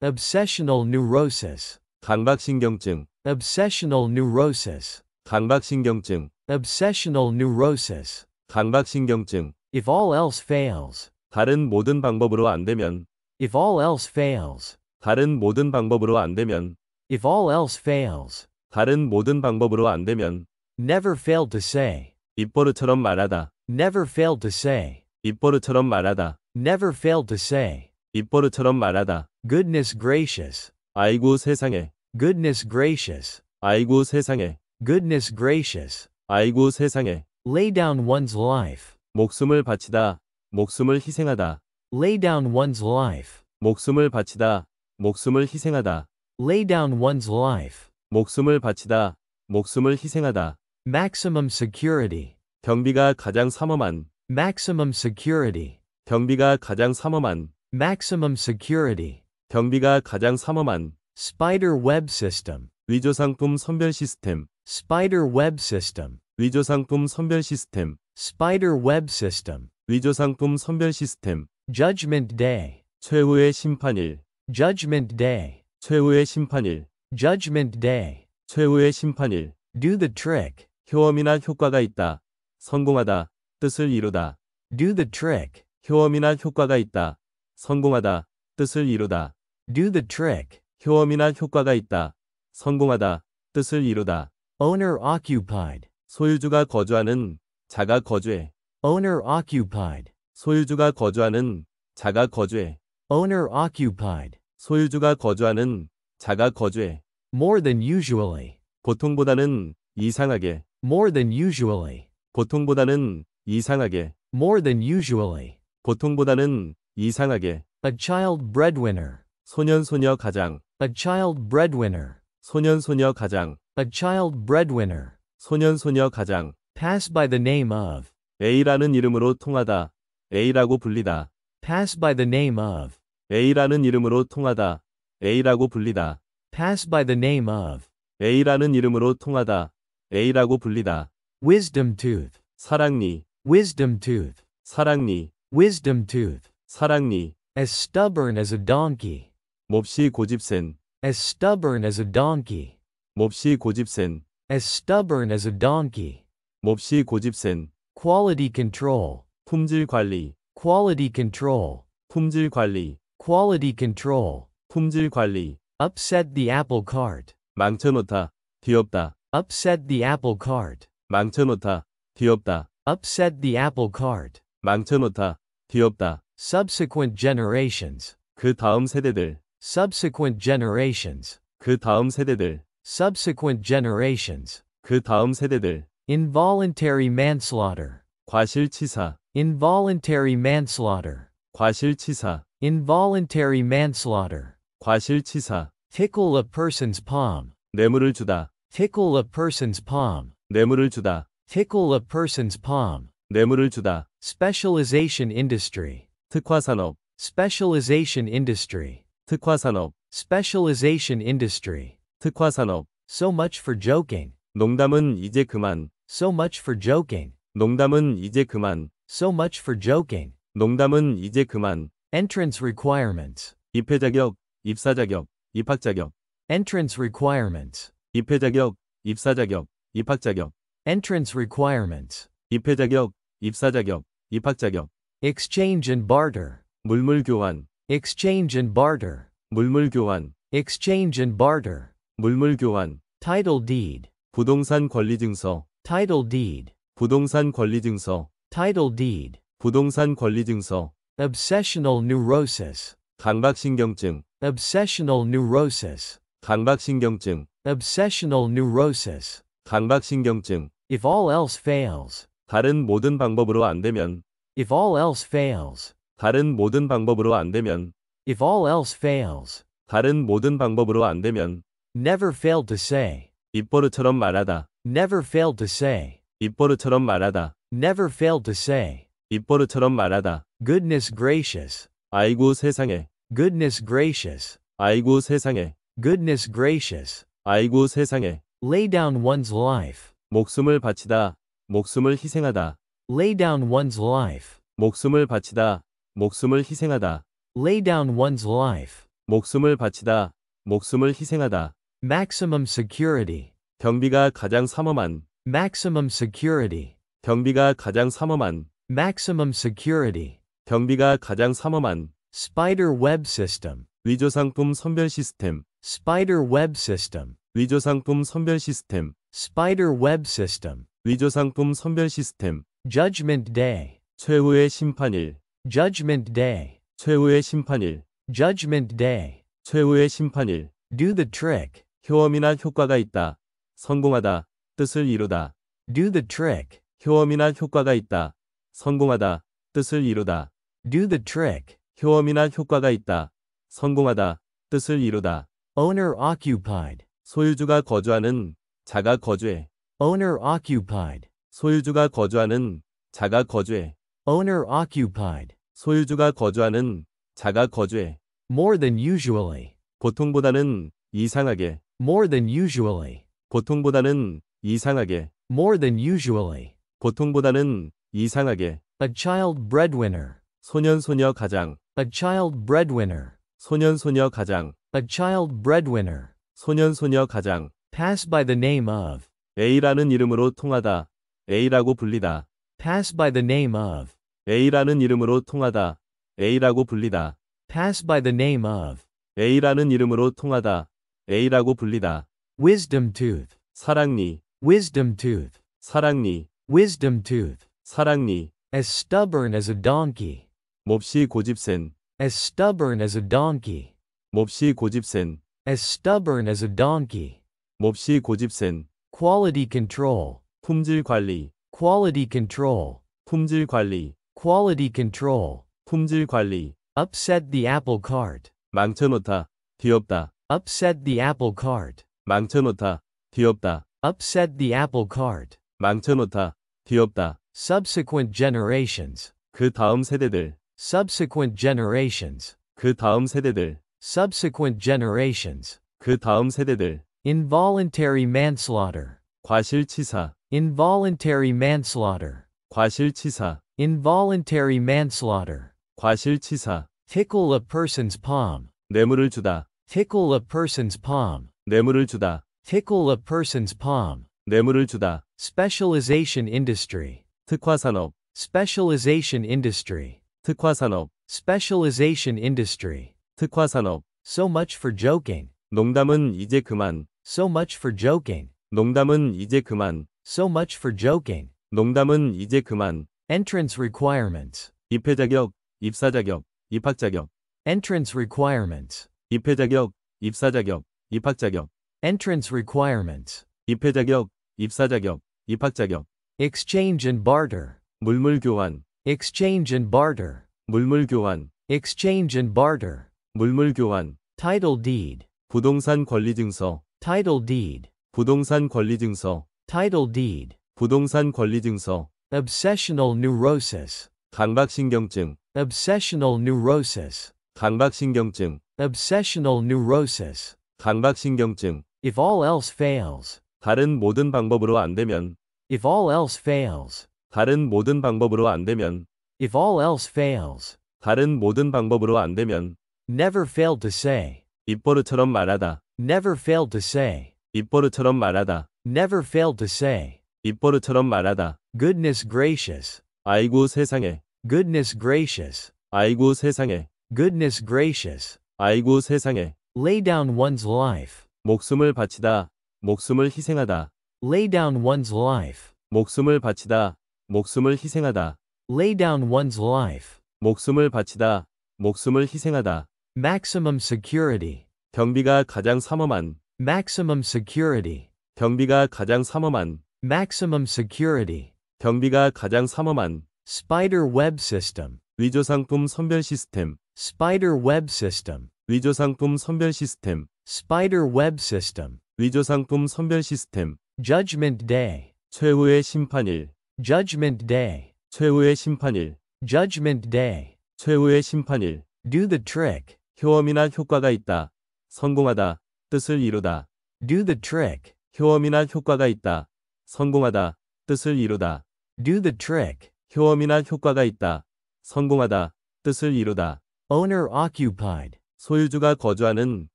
Obsessional neurosis. 강박신경증, Obsessional neurosis. 강박신경증, Obsessional neurosis. 강박신경증. If all else fails. 다른 모든 방법으로 안 되면, If all else fails. 다른 모든 방법으로 안 되면, If all else fails. 다른 모든 방법으로 안 되면, Never failed to say. 입버릇처럼 말하다, Never failed to say. 입버릇처럼 말하다, Never failed to say. 입버릇처럼 말하다. Goodness gracious. 아이고 세상에, Goodness gracious. 아이고 세상에, Goodness gracious. 아이고 세상에. Lay down one's life. 목숨을 바치다, 목숨을 희생하다, Lay down one's life. 목숨을 바치다, 목숨을 희생하다, Lay down one's life. 목숨을 바치다, 목숨을 희생하다. Maximum security. 경비가 가장 삼엄한, Maximum security. 경비가 가장 삼엄한, Maximum security. 경비가 가장 삼엄한. Spider web system. 위조상품 선별 시스템, Spider web system. 위조상품 선별 시스템, Spider web system. 위조상품 선별 시스템. Judgment day. 최후의 심판일, Judgment day. 최후의 심판일, Judgment day. 최후의 심판일. Do the trick. 효험이나 효과가 있다, 성공하다, 뜻을 이루다. Do the trick. 효험이나 효과가 있다, 성공하다, 뜻을 이루다. Do the trick. 효험이나 효과가 있다, 성공하다, 뜻을 이루다. Owner occupied. 소유주가 거주하는, 자가 거주해. Owner occupied. 소유주가 거주하는, 자가 거주해. Owner occupied. 소유주가 거주하는, 자가 거주해. More than usually. 보통보다는 이상하게, More than usually. 보통보다는 이상하게, More than usually. 보통보다는 이상하게. A child breadwinner. 소년소녀 가장, A child breadwinner. 소년소녀 가장, A child breadwinner. 소년소녀 가장. Pass by the name of. A라는 이름으로 통하다, A라고 불리다. Pass by the name of. A라는 이름으로 통하다, A라고 불리다. Pass by the name of. A라는 이름으로 통하다, A라고 불리다. Wisdom tooth. 사랑니, Wisdom tooth. 사랑니, Wisdom tooth. 사랑니. As stubborn as a donkey. 몹시 고집센, As stubborn as a donkey. 몹시 고집센, As stubborn as a donkey. 몹시 고집센. Quality control. 품질 관리, Quality control. 품질 관리, Quality control. 품질 관리. Upset the apple cart. 망쳐놓다, 뒤엎다. Upset the apple cart. 망쳐놓다, 뒤엎다. Upset the apple cart. 망쳐놓다, 뒤엎다. Subsequent generations. 그 다음 세대들, Subsequent generations. 그 다음 세대들, Subsequent generations. 그 다음 세대들. Involuntary manslaughter. 과실치사, Involuntary manslaughter. 과실치사, Involuntary manslaughter. 과실치사. Tickle a person's palm. 뇌물을 주다, Tickle a person's palm. 뇌물을 주다, Tickle a person's palm. 뇌물을 주다. Specialization industry. 특화산업, Specialization industry. 특화산업, Specialization industry. 특화산업. So much for joking. 농담은 이제 그만, So much for joking. 농담은 이제 그만, So much for joking. 농담은 이제 그만. Entrance requirements. 입회 자격, 입사 자격, 입학 자격. Entrance requirements. 입회 자격, 입사 자격, 입학 자격. Entrance requirements. 입회 자격, 입사 자격, 입학 자격. Exchange and barter. 물물 교환, Exchange and barter. 물물 교환, Exchange and barter. 물물 교환. Title deed. 부동산 권리 증서, Title deed. 부동산 권리 증서, Title deed. 부동산 권리 증서. Obsessional neurosis. 강박신경증, Obsessional neurosis. 강박신경증, Obsessional neurosis. 강박신경증. If all else fails. 다른 모든 방법으로 안 되면, If all else fails. 다른 모든 방법으로 안 되면, If all else fails. 다른 모든 방법으로 안 되면. Never failed to say. 입버릇처럼 말하다, Never failed to say. 입버릇처럼 말하다, Never failed to say. 입버릇처럼 말하다. Goodness gracious. 아이고 세상에, Goodness gracious. 아이고 세상에, Goodness gracious. 아이고 세상에. Lay down one's life. 목숨을 바치다, 목숨을 희생하다. Lay down one's life. 목숨을 바치다, 목숨을 희생하다. Lay down one's life. 목숨을 바치다, 목숨을 희생하다. Maximum security. 경비가 가장 삼엄한. Maximum security. 경비가 가장 삼엄한. Maximum security. 경비가 가장 삼엄한. Spider web system. 위조상품 선별 시스템. Spider web system. 위조상품 선별 시스템. Spider web system. 위조상품 선별 시스템. Judgment day. 최후의 심판일. Judgment day. 최후의 심판일. Judgment day. 최후의 심판일. Do the trick. 효험이나 효과가 있다. 성공하다. 뜻을 이루다. Do the trick. 효험이나 효과가 있다. 성공하다. 뜻을 이루다. Do the trick. 효험이나 효과가 있다. 성공하다. 뜻을 이루다. Owner occupied. 소유주가 거주하는. 자가 거주해. Owner occupied. 소유주가 거주하는. 자가 거주해. Owner occupied. 소유주가 거주하는. 자가 거주해. More than usually. 보통보다는 이상하게. More than usually. 보통보다는 이상하게. More than usually. 보통보다는 이상하게. A child breadwinner. 소년소녀 가장. A child breadwinner. 소년소녀 가장. A child breadwinner. 소년소녀 가장. Pass by the name of. A라는 이름으로 통하다. A라고 불리다. Pass by the name of. A라는 이름으로 통하다. A라고 불리다. Pass by the name of. A라는 이름으로 통하다. A라고 불리다. Wisdom tooth. 사랑니. Wisdom tooth. 사랑니. Wisdom tooth. 사랑니. As stubborn as a donkey. 몹시 고집센. As stubborn as a donkey. 몹시 고집센. As stubborn as a donkey. 몹시 고집센. Quality control. 품질 관리. Quality control. 품질 관리. Quality control. 품질 관리. Upset the apple cart. 망쳐놓다. 뒤엎다. Upset the apple cart. 망쳐놓다. 뒤엎다. Upset the apple cart. 망쳐놓다. 뒤엎다. Subsequent generations. 그 다음 세대들. Subsequent generations. 그 다음 세대들. Subsequent generations. 그 다음 세대들. Involuntary manslaughter. 과실치사. Involuntary manslaughter. 과실치사. Involuntary manslaughter. 과실치사. Tickle a person's palm. 뇌물을 주다. Tickle a person's palm. 뇌물을 주다. Tickle a person's palm. 뇌물을 주다. Specialization industry. 특화산업. Specialization industry. 특화산업. Specialization industry. 특화산업. So much for joking. 농담은 이제 그만. So much for joking. 농담은 이제 그만. So much for joking. 농담은 이제 그만. Entrance requirements. 입회 자격, 입사 자격, 입학 자격. Entrance requirements. 입회 자격, 입사 자격, 입학 자격. Entrance requirements. 입회 자격, 입사 자격, 입학 자격. Exchange and barter. 물물 교환. Exchange and barter. 물물 교환. Exchange and barter. 물물 교환. Title deed. 부동산 권리 증서. Title deed. 부동산 권리 증서. Title deed. 부동산 권리 증서. Obsessional neurosis. 강박신경증. Obsessional neurosis. 강박신경증. Obsessional neurosis. 강박신경증. If all else fails. 다른 모든 방법으로 안 되면. If all else fails. 다른 모든 방법으로 안 되면. If all else fails. 다른 모든 방법으로 안 되면. Never fail to say. 입버릇처럼 말하다. Never fail to say. 입버릇처럼 말하다. Never fail to say. 입버릇처럼 말하다. Goodness gracious. 아이고 세상에. Goodness gracious. 아이고 세상에. Goodness gracious. 아이고 세상에. Lay down one's life. 목숨을 바치다. 목숨을 희생하다. Lay down one's life. 목숨을 바치다. 목숨을 희생하다. Lay down one's life. 목숨을 바치다. 목숨을 희생하다. Maximum security. 경비가 가장 삼엄한. Maximum security. 경비가 가장 삼엄한. Maximum security. 경비가 가장 삼엄한. Spider web system. 위조상품 선별 시스템. Spider web system. 위조상품 선별 시스템. Spider web system. 위조상품 선별 시스템. Judgment day. 최후의 심판일. Judgment day. 최후의 심판일. Judgment day. 최후의 심판일. Do the trick. 효험이나 효과가 있다. 성공하다. 뜻을 이루다. Do the trick. 효험이나 효과가 있다. 성공하다. 뜻을 이루다. Do the trick. 효험이나 효과가 있다. 성공하다. 뜻을 이루다. Owner occupied. 소유주가 거주하는,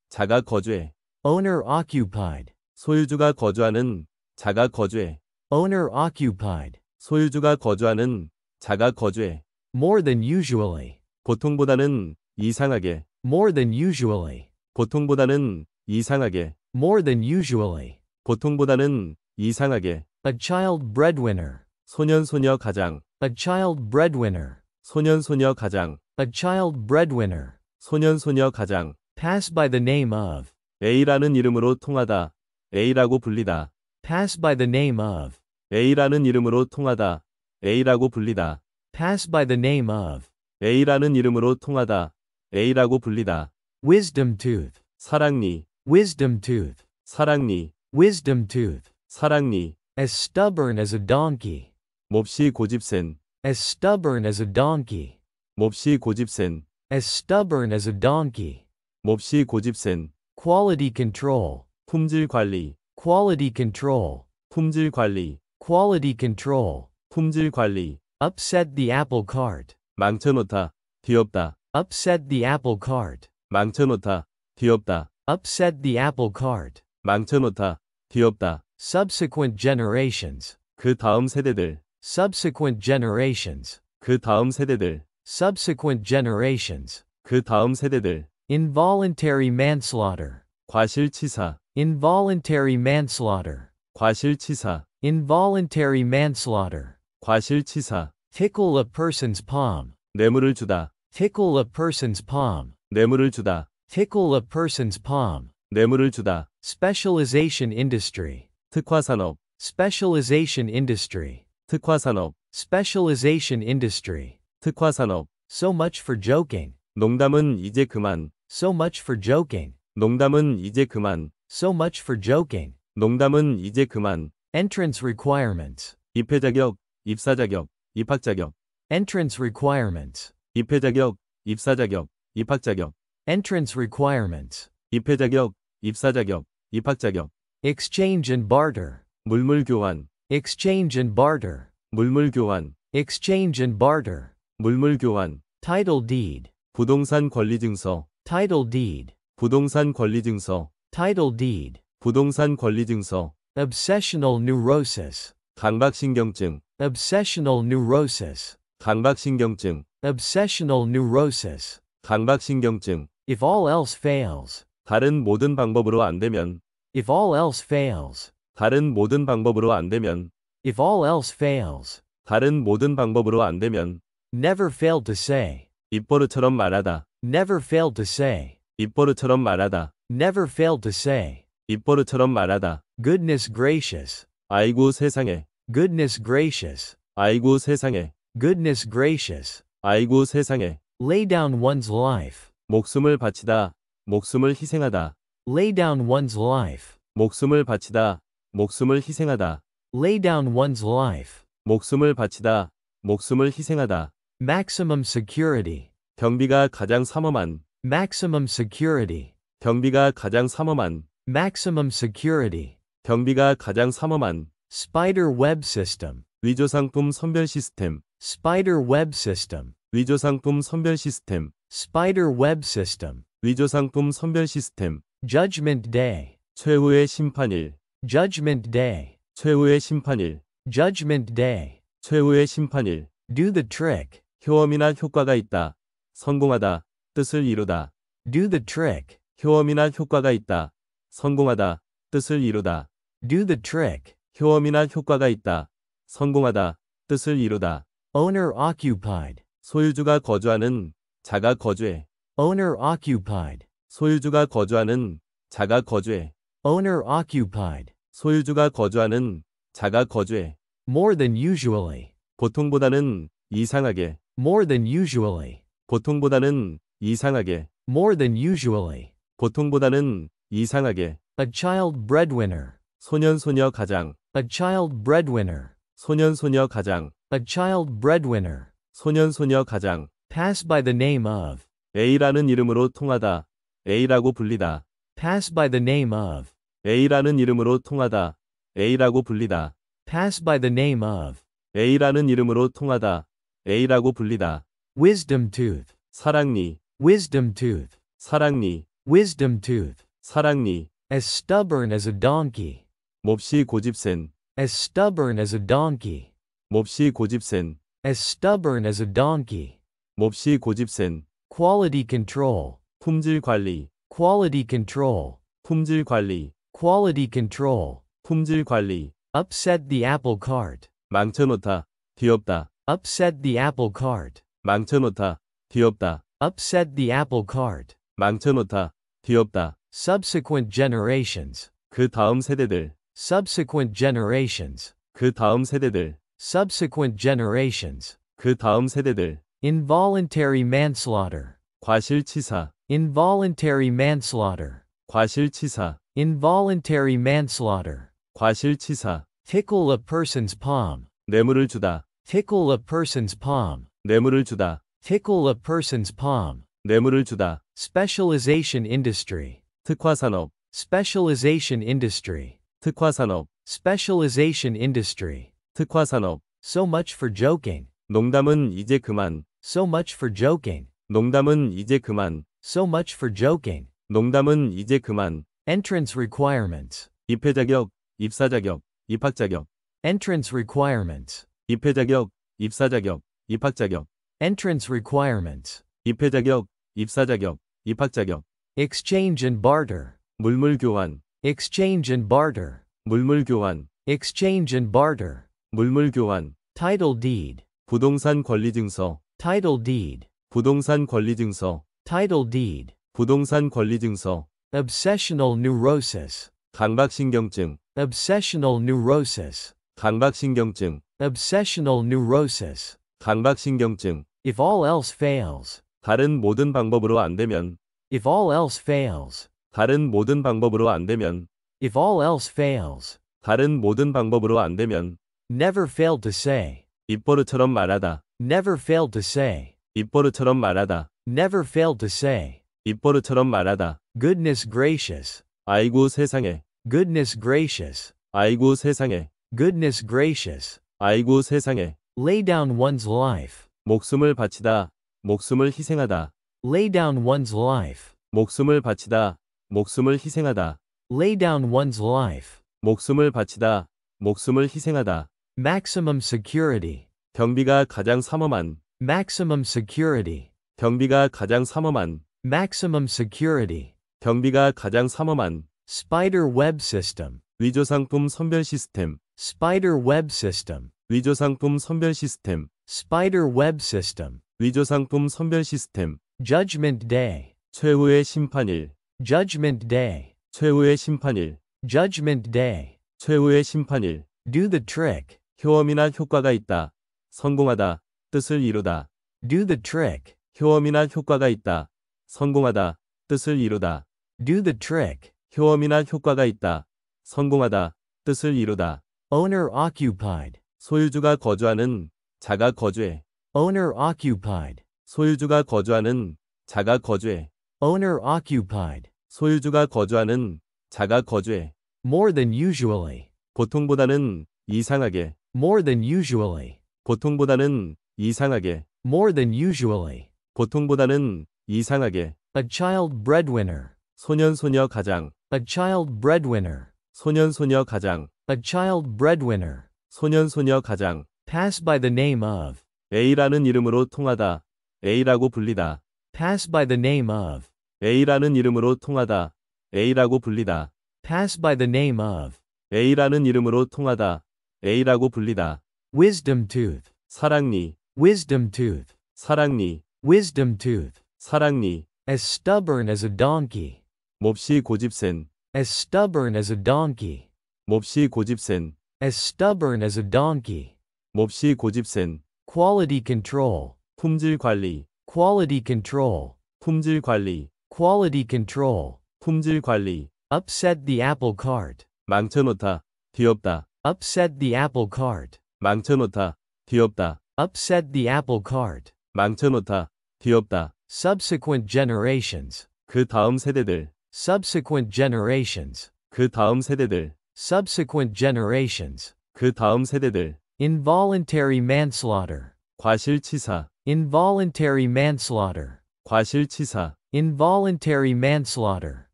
자가 거주해. Owner occupied. 소유주가 거주하는, 자가 거주해. Owner occupied. 소유주가 거주하는, 자가 거주해. More than usually. 보통보다는 이상하게. More than usually. 보통보다는 이상하게. More than usually. 보통보다는 이상하게. A child breadwinner. 소년소녀 가장. A child breadwinner. 소년소녀 가장. A child breadwinner. 소년소녀 가장. Pass by the name of. A라는 이름으로 통하다. A라고 불리다. Pass by the name of. A라는 이름으로 통하다. A라고 불리다. Pass by the name of. A라는 이름으로 통하다. A라고 불리다. Wisdom tooth. 사랑니. Wisdom tooth. 사랑니. Wisdom tooth. 사랑니. As stubborn as a donkey. 몹시 고집센. As stubborn as a donkey. 몹시 고집센. As stubborn as a donkey. 몹시 고집센. Quality control. 품질 관리. Quality control. 품질 관리. Quality control. 품질 관리. Upset the apple cart. 망쳐놓다. 뒤엎다. Upset the apple cart. 망쳐놓다. 뒤엎다. Upset the apple cart. 망쳐놓다. 뒤엎다. Subsequent generations. 그 다음 세대들. Subsequent generations. 그 다음 세대들. Subsequent generations. 그 다음 세대들. Involuntary manslaughter. 과실치사. Involuntary manslaughter. 과실치사. Involuntary manslaughter. 과실치사. Tickle a person's palm. 뇌물을 주다. Tickle a person's palm. 뇌물을 주다. Tickle a person's palm. 뇌물을 주다. Specialization industry. 특화산업. Specialization industry. 특화산업. Specialization industry. 특화산업. So much for joking. 농담은 이제 그만. So much for joking. 농담은 이제 그만. So much for joking. 농담은 이제 그만. Entrance requirements. 입회 자격, 입사 자격, 입학 자격. Entrance requirements. 입회 자격, 입사 자격, 입학 자격. Entrance requirements. 입회 자격, 입사 자격, 입학 자격. Exchange and barter. 물물 교환. Exchange and barter. 물물 교환. Exchange and barter. 물물 교환. Title deed. 부동산 권리 증서. Title deed. 부동산 권리 증서. Title deed. 부동산 권리 증서. Obsessional neurosis. 강박신경증. Obsessional neurosis. 강박신경증. Obsessional neurosis. 강박신경증. If all else fails. 다른 모든 방법으로 안 되면. If all else fails. 다른 모든 방법으로 안 되면. If all else fails. 다른 모든 방법으로 안 되면. Never fail to say. 입버릇처럼 말하다. Never fail to say. 입버릇처럼 말하다. Never fail to say. 입버릇처럼 말하다. Goodness gracious. 아이고 세상에. Goodness gracious. 아이고 세상에. Goodness gracious. 아이고 세상에. Lay down one's life. 목숨을 바치다. 목숨을 희생하다. Lay down one's life. 목숨을 바치다. 목숨을 희생하다. Lay down one's life. 목숨을 바치다. 목숨을 희생하다. Maximum security. 경비가 가장 삼엄한. Maximum security. 경비가 가장 삼엄한. Maximum security. 경비가 가장 삼엄한. Spider web system. 위조상품 선별 시스템. Spider web system. 위조상품 선별 시스템. Spider web system. 위조상품 선별 시스템. Judgment day. 최후의 심판일. Judgment day. 최후의 심판일. Judgment day. 최후의 심판일. Do the trick. 효험이나 효과가 있다. 성공하다. 뜻을 이루다. Do the trick. 효험이나 효과가 있다. 성공하다. 뜻을 이루다. Do the trick. 효험이나 효과가 있다. 성공하다. 뜻을 이루다. Owner occupied. 소유주가 거주하는, 자가 거주해. Owner occupied. 소유주가 거주하는, 자가 거주해. Owner occupied. 소유주가 거주하는, 자가 거주해. More than usually. 보통보다는 이상하게. More than usually. 보통보다는 이상하게. More than usually. 보통보다는 이상하게. A child breadwinner. 소년소녀 가장. A child breadwinner. 소년소녀 가장. A child breadwinner. 소년소녀 가장. Pass by the name of. A라는 이름으로 통하다. A라고 불리다. Pass by the name of. A라는 이름으로 통하다. A라고 불리다. Pass by the name of. A라는 이름으로 통하다. A라고 불리다. Wisdom tooth. 사랑니. Wisdom tooth. 사랑니, wisdom tooth, 사랑니, as stubborn as a donkey, 몹시 고집센, as stubborn as a donkey, 몹시 고집센, as stubborn as a donkey, 몹시 고집센, quality control, 품질 관리, quality control, 품질 관리, quality control, 품질 관리, upset the apple cart, 망쳐놓다, 뒤엎다, upset the apple cart, 망쳐놓다, 뒤엎다, upset the apple cart, 망쳐놓다, 뒤엎다. subsequent generations, 그 다음 세대들, subsequent generations, 그 다음 세대들, subsequent generations, 그 다음 세대들. involuntary manslaughter, 과실치사, involuntary manslaughter, 과실치사, involuntary manslaughter, 과실치사. tickle a person's palm, 뇌물을 주다, tickle a person's palm, 뇌물을 주다, tickle a person's palm, 뇌물을 주다. specialization industry, 특화산업, specialization industry, 특화산업, specialization industry, 특화산업. so much for joking, 농담은 이제 그만, so much for joking, 농담은 이제 그만, so much for joking, 농담은 이제 그만. entrance requirements, 입회 자격, 입사 자격, 입학 자격. entrance requirements, 입회 자격, 입사 자격, 입학 자격. entrance requirements, 입회 자격, 입사 자격, 입학 자격. exchange and barter, 물물 교환, exchange and barter, 물물 교환, exchange and barter, 물물 교환. title deed, 부동산 권리 증서, title deed, 부동산 권리 증서, title deed, 부동산 권리 증서. obsessional neurosis, 강박신경증, obsessional neurosis, 강박신경증, obsessional neurosis, 강박신경증. if all else fails, 다른 모든 방법으로 안 되면, if all else fails, 다른 모든 방법으로 안 되면, if all else fails, 다른 모든 방법으로 안 되면. never failed to say, 입버릇처럼 말하다, never failed to say, 입버릇처럼 말하다, never failed to say, 입버릇처럼 말하다. goodness gracious, 아이고 세상에, goodness gracious, 아이고 세상에, goodness gracious, 아이고 세상에. lay down one's life, 목숨을 바치다, 목숨을 희생하다, lay down one's life, 목숨을 바치다, 목숨을 희생하다, lay down one's life, 목숨을 바치다, 목숨을 희생하다. maximum security, 경비가 가장 삼엄한, maximum security, 경비가 가장 삼엄한, maximum security, 경비가 가장 삼엄한. spider web system, 위조상품 선별 시스템, spider web system, 위조상품 선별 시스템, spider web system, 위조상품 선별 시스템. judgment day, 최후의 심판일, judgment day, 최후의 심판일, judgment day, 최후의 심판일. do the trick, 효험이나 효과가 있다. 성공하다, 뜻을 이루다. do the trick, 효험이나 효과가 있다. 성공하다, 뜻을 이루다. do the trick, 효험이나 효과가 있다. 성공하다, 뜻을 이루다. owner occupied, 소유주가 거주하는, 자가 거주해. owner occupied, 소유주가 거주하는, 자가 거주해. owner occupied, 소유주가 거주하는, 자가 거주해. more than usually, 보통보다는 이상하게, more than usually, 보통보다는 이상하게, more than usually, 보통보다는 이상하게. a child breadwinner, 소년소녀 가장, a child breadwinner, 소년소녀 가장, a child breadwinner, 소년소녀 가장. pass by the name of, A라는 이름으로 통하다, A라고 불리다. pass by the name of, A라는 이름으로 통하다, A라고 불리다. pass by the name of, A라는 이름으로 통하다, A라고 불리다. wisdom tooth, 사랑니, wisdom tooth, 사랑니, wisdom tooth, 사랑니. as stubborn as a donkey, 몹시 고집센, as stubborn as a donkey, 몹시 고집센, as stubborn as a donkey, 몹시 고집센. quality control, 품질 관리, quality control, 품질 관리, quality control, 품질 관리. upset the apple cart, 망쳐놓다, 뒤엎다, upset the apple cart, 망쳐놓다, 뒤엎다, upset the apple cart, 망쳐놓다, 뒤엎다. subsequent generations, 그 다음 세대들, subsequent generations, 그 다음 세대들, subsequent generations, 그 다음 세대들. involuntary manslaughter, 과실치사, involuntary manslaughter, 과실치사. Involuntary manslaughter.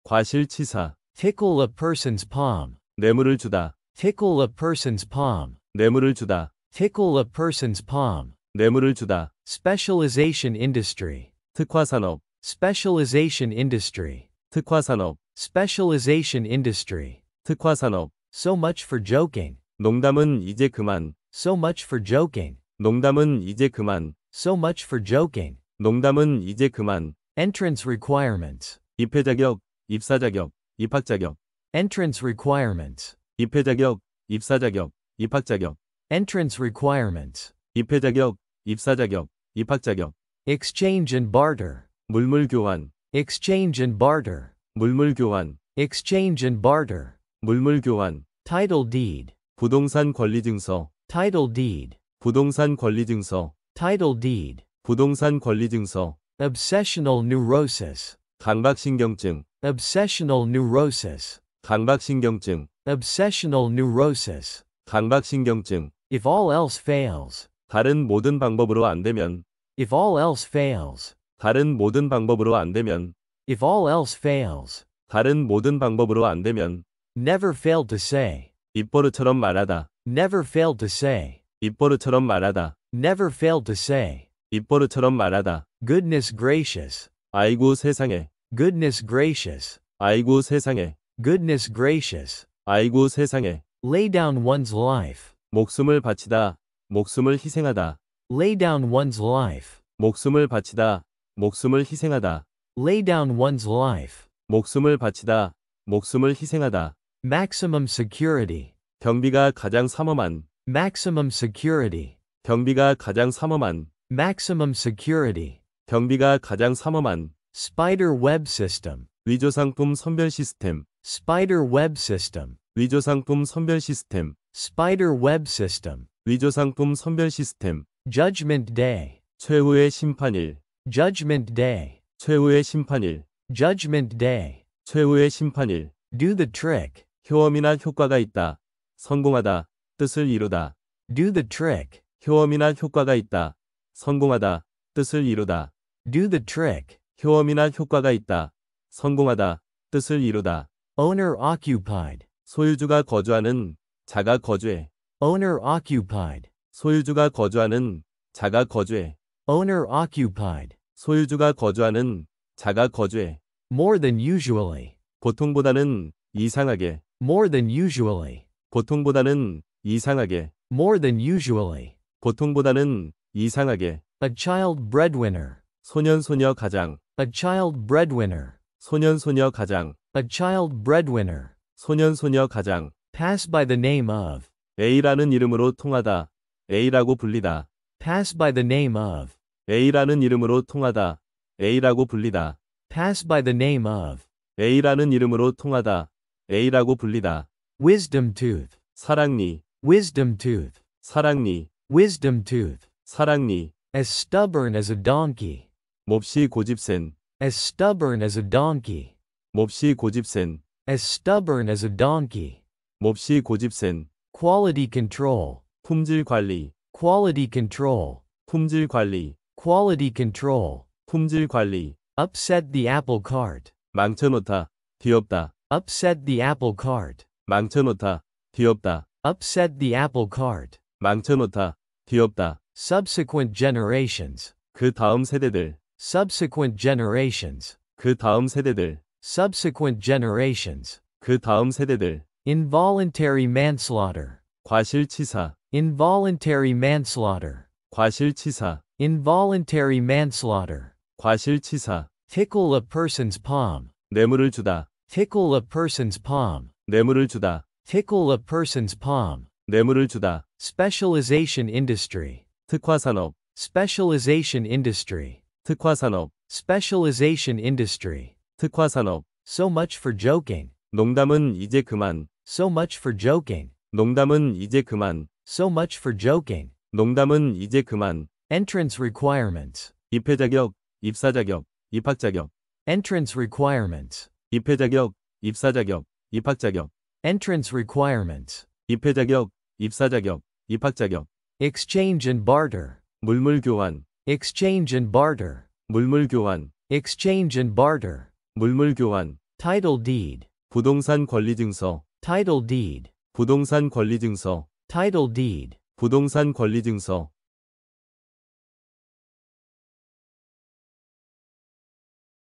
과실치사, Tickle a person's palm. 뇌물을 주다, Tickle a person's palm. 뇌물을 주다, Tickle a person's palm. 뇌물을 주다. Specialization industry. 특화산업, Specialization industry. 특화산업, Specialization industry. 특화산업. So much for joking. 농담은 이제 그만, So much for joking. 농담은 이제 그만, So much for joking. 농담은 이제 그만. Entrance requirements. 입회 자격, 입사 자격, 입학 자격. Entrance requirements. 입회 자격, 입사 자격, 입학 자격. Entrance requirements. 입회 자격, 입사 자격, 입학 자격. Exchange and barter. 물물 교환, Exchange and barter. 물물 교환, Exchange and barter. 물물 교환. Title deed. 부동산 권리 증서, Title deed. 부동산 권리 증서, Title deed. 부동산 권리 증서. Obsessional neurosis. 강박신경증, Obsessional neurosis. 강박신경증, Obsessional neurosis. 강박신경증. If all else fails. 다른 모든 방법으로 안 되면, If all else fails. 다른 모든 방법으로 안 되면, If all else fails. 다른 모든 방법으로 안 되면. Never failed to say. 입버릇처럼 말하다, Never failed to say. 입버릇처럼 말하다, Never failed to say. 입버릇처럼 말하다. Goodness gracious. 아이고 세상에, Goodness gracious. 아이고 세상에, Goodness gracious. 아이고 세상에. Lay down one's life. 목숨을 바치다, 목숨을 희생하다. Lay down one's life. 목숨을 바치다, 목숨을 희생하다. Lay down one's life. 목숨을 바치다, 목숨을 희생하다. Maximum security. 경비가 가장 삼엄한, Maximum security. 경비가 가장 삼엄한, Maximum security. 경비가 가장 삼엄한. Spider web system. 위조상품 선별 시스템, Spider web system. 위조상품 선별 시스템, Spider web system. 위조상품 선별 시스템. Judgment day. 최후의 심판일, Judgment day. 최후의 심판일, Judgment day. 최후의 심판일. Do the trick. 효험이나 효과가 있다. 성공하다, 뜻을 이루다. Do the trick. 효험이나 효과가 있다. 성공하다, 뜻을 이루다. Do the trick. 효험이나 효과가 있다. 성공하다, 뜻을 이루다. Owner occupied. 소유주가 거주하는, 자가 거주해. Owner occupied. 소유주가 거주하는, 자가 거주해. Owner occupied. 소유주가 거주하는, 자가 거주해. More than usually. 보통보다는 이상하게. More than usually. 보통보다는 이상하게. More than usually. 보통보다는 이상하게. A child breadwinner. 소년소녀 가장. A child breadwinner. 소년소녀 가장. A child breadwinner. 소년소녀 가장. Pass by the name of. A라는 이름으로 통하다. A라고 불리다. Pass by the name of. A라는 이름으로 통하다. A라고 불리다. Pass by the name of. A라는 이름으로 통하다. A라고 불리다. Wisdom tooth. 사랑니. Wisdom tooth. 사랑니. Wisdom tooth. 사랑니. As stubborn as a donkey. 몹시 고집센. As stubborn as a donkey. 몹시 고집센. As stubborn as a donkey. 몹시 고집센. Quality control. 품질 관리. Quality control. 품질 관리. Quality control. 품질 관리. Upset the apple cart. 망쳐놓다. 뒤엎다. Upset the apple cart. 망쳐놓다. 뒤엎다. Upset the apple cart. 망쳐놓다. 뒤엎다. Subsequent generations. 그 다음 세대들. Subsequent generations. 그 다음 세대들. Subsequent generations. 그 다음 세대들. Involuntary manslaughter. 과실치사. Involuntary manslaughter. 과실치사. Involuntary manslaughter. 과실치사. Tickle a person's palm. 뇌물을 주다. Tickle a person's palm. 뇌물을 주다. Tickle a person's palm. 뇌물을 주다. Specialization industry. 특화산업. Specialization industry. 특화산업. Specialization industry. 특화산업. So much for joking. 농담은 이제 그만. So much for joking. 농담은 이제 그만. So much for joking. 농담은 이제 그만. Entrance requirements. 입회 자격, 입사 자격, 입학 자격. Entrance requirements. 입회 자격, 입사 자격, 입학 자격. Entrance requirements. 입회 자격, 입사 자격, 입학 자격. Exchange and barter. 물물 교환. Exchange and barter. 물물 교환. exchange and barter, 물물 교환, title deed, 부동산 권리 증서, title deed, 부동산 권리 증서, title deed, 부동산 권리 증서, title deed,